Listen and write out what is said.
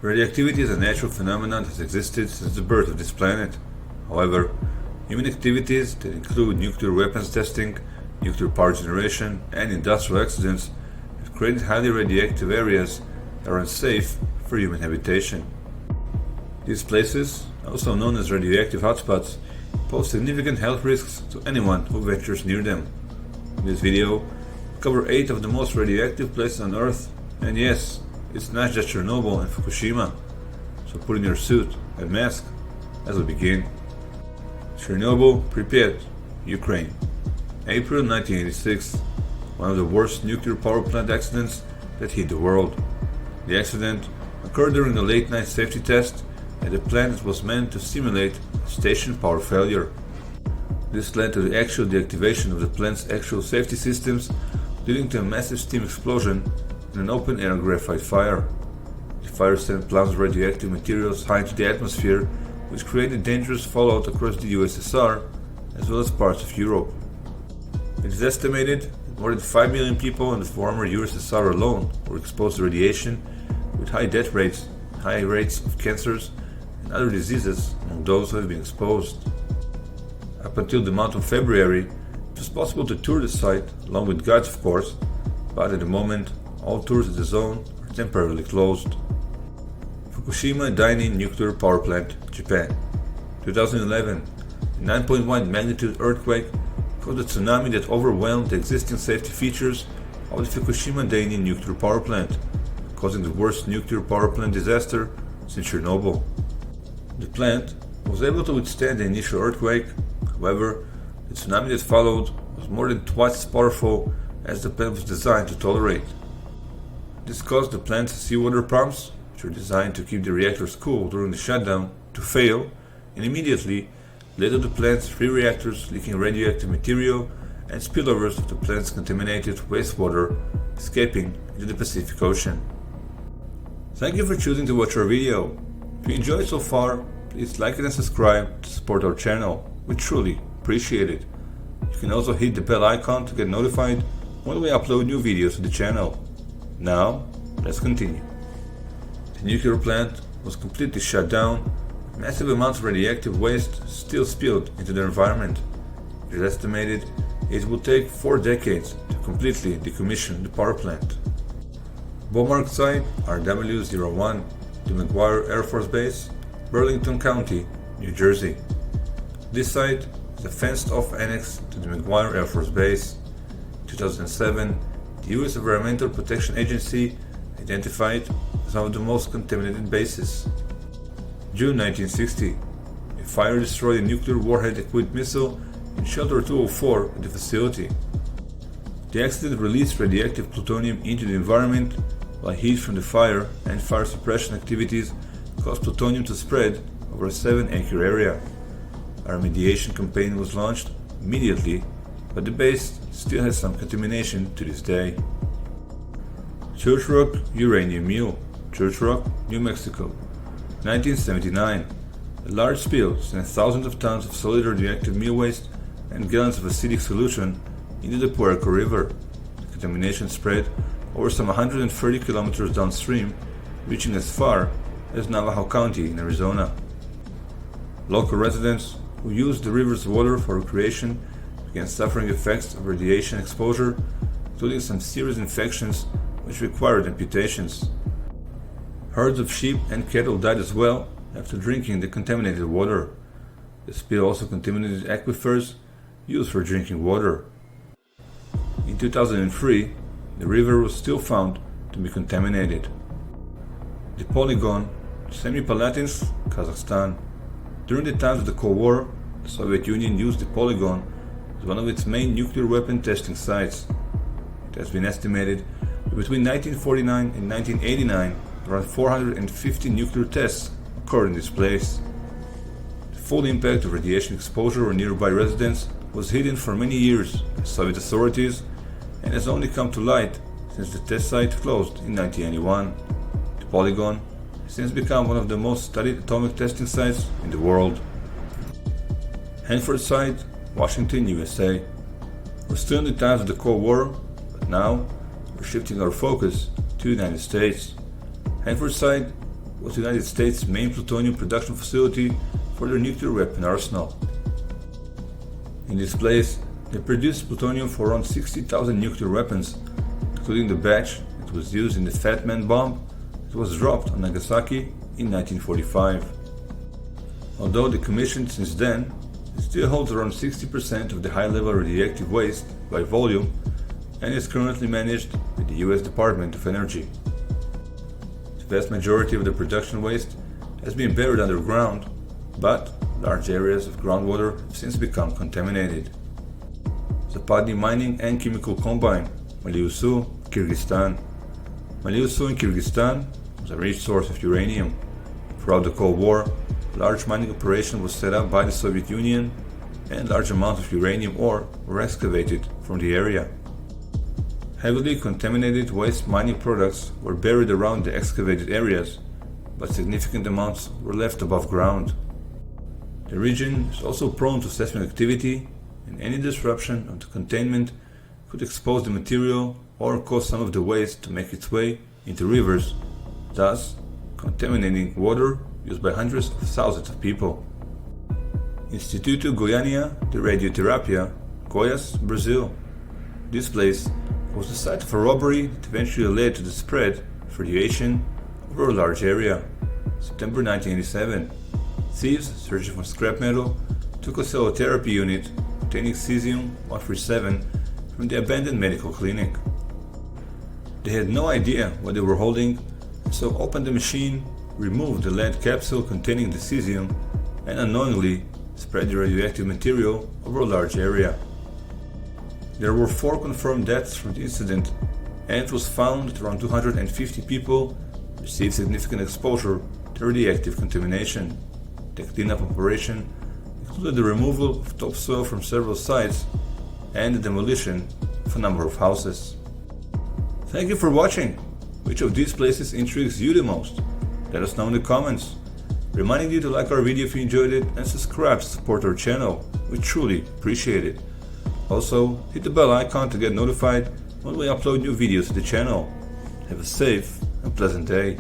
Radioactivity is a natural phenomenon that has existed since the birth of this planet. However, human activities that include nuclear weapons testing, nuclear power generation, and industrial accidents have created highly radioactive areas that are unsafe for human habitation. These places, also known as radioactive hotspots, pose significant health risks to anyone who ventures near them. In this video, we cover 8 of the most radioactive places on Earth, and yes, it's not just Chernobyl and Fukushima, so put in your suit and mask as we begin. Chernobyl, Pripyat, Ukraine. April 1986, one of the worst nuclear power plant accidents that hit the world. The accident occurred during a late night safety test at a plant that was meant to simulate a station power failure. This led to the actual deactivation of the plant's actual safety systems, leading to a massive steam explosion and an open-air graphite fire. The fire sent clouds of radioactive materials high into the atmosphere, which created dangerous fallout across the USSR as well as parts of Europe. It is estimated that more than 5 million people in the former USSR alone were exposed to radiation, with high death rates, high rates of cancers, and other diseases among those who have been exposed. Up until the month of February, it was possible to tour the site, along with guides of course, but at the moment, all tours at the zone are temporarily closed. Fukushima Dainin Nuclear Power Plant, Japan. 2011, a 9.1 magnitude earthquake caused a tsunami that overwhelmed the existing safety features of the Fukushima Dainin Nuclear Power Plant, causing the worst nuclear power plant disaster since Chernobyl. The plant was able to withstand the initial earthquake. However, the tsunami that followed was more than twice as powerful as the plant was designed to tolerate. This caused the plant's seawater pumps, which were designed to keep the reactors cool during the shutdown, to fail, and immediately led to the plant's 3 reactors leaking radioactive material and spillovers of the plant's contaminated wastewater escaping into the Pacific Ocean. Thank you for choosing to watch our video. If you enjoyed so far, please like it and subscribe to support our channel. We truly appreciate it. You can also hit the bell icon to get notified when we upload new videos to the channel. Now, let's continue. The nuclear plant was completely shut down. Massive amounts of radioactive waste still spilled into the environment. It is estimated it will take 4 decades to completely decommission the power plant. Bombmark Site, RW01, the McGuire Air Force Base, Burlington County, New Jersey. This site is a fenced-off annex to the McGuire Air Force Base. In 2007, the U.S. Environmental Protection Agency identified as one of the most contaminated bases. June 1960, a fire destroyed a nuclear warhead-equipped missile in Shelter 204 at the facility. The accident released radioactive plutonium into the environment, while heat from the fire and fire suppression activities caused plutonium to spread over a 7-acre area. A remediation campaign was launched immediately, but the base still has some contamination to this day. Church Rock Uranium Mill, Church Rock, New Mexico. 1979. A large spill sent thousands of tons of solid radioactive mill waste and gallons of acidic solution into the Puerco River. The contamination spread over some 130 kilometers downstream, reaching as far as Navajo County in Arizona. Local residents who used the river's water for recreation began suffering effects of radiation exposure, including some serious infections which required amputations. Herds of sheep and cattle died as well after drinking the contaminated water. The spill also contaminated aquifers used for drinking water. In 2003, the river was still found to be contaminated. The Polygon, Semipalatinsk, Kazakhstan. During the times of the Cold War, the Soviet Union used the Polygon as one of its main nuclear weapon testing sites. It has been estimated that between 1949 and 1989, around 450 nuclear tests occurred in this place. The full impact of radiation exposure on nearby residents was hidden for many years by Soviet authorities and has only come to light since the test site closed in 1991. The Polygon has since become one of the most studied atomic testing sites in the world. Hanford Site, Washington, USA. We're still in the times of the Cold War, but now we're shifting our focus to the United States. Hanford Site was the United States' main plutonium production facility for their nuclear weapon arsenal. In this place, they produced plutonium for around 60,000 nuclear weapons, including the batch that was used in the Fat Man bomb that was dropped on Nagasaki in 1945. Although decommissioned since then, it still holds around 60% of the high-level radioactive waste by volume and is currently managed by the US Department of Energy. The vast majority of the production waste has been buried underground, but large areas of groundwater have since become contaminated. Zapadnyi Mining and Chemical Combine, Mailuu-Suu, Kyrgyzstan. Mailuu-Suu in Kyrgyzstan was a rich source of uranium. Throughout the Cold War, a large mining operation was set up by the Soviet Union and large amounts of uranium ore were excavated from the area. Heavily contaminated waste mining products were buried around the excavated areas, but significant amounts were left above ground. The region is also prone to seismic activity, and any disruption of the containment could expose the material or cause some of the waste to make its way into rivers, thus contaminating water used by hundreds of thousands of people. Instituto Goiânia de Radioterapia, Goias, Brazil. This place was the site of a robbery that eventually led to the spread of radiation over a large area. September 1987, thieves searching for scrap metal took a cell therapy unit containing cesium-137 from the abandoned medical clinic. They had no idea what they were holding, so opened the machine, removed the lead capsule containing the cesium, and unknowingly spread the radioactive material over a large area. There were 4 confirmed deaths from the incident, and it was found that around 250 people received significant exposure to radioactive contamination. The cleanup operation included the removal of topsoil from several sites and the demolition of a number of houses. Thank you for watching. Which of these places intrigues you the most? Let us know in the comments. Reminding you to like our video if you enjoyed it and subscribe to support our channel. We truly appreciate it. Also, hit the bell icon to get notified when we upload new videos to the channel. Have a safe and pleasant day.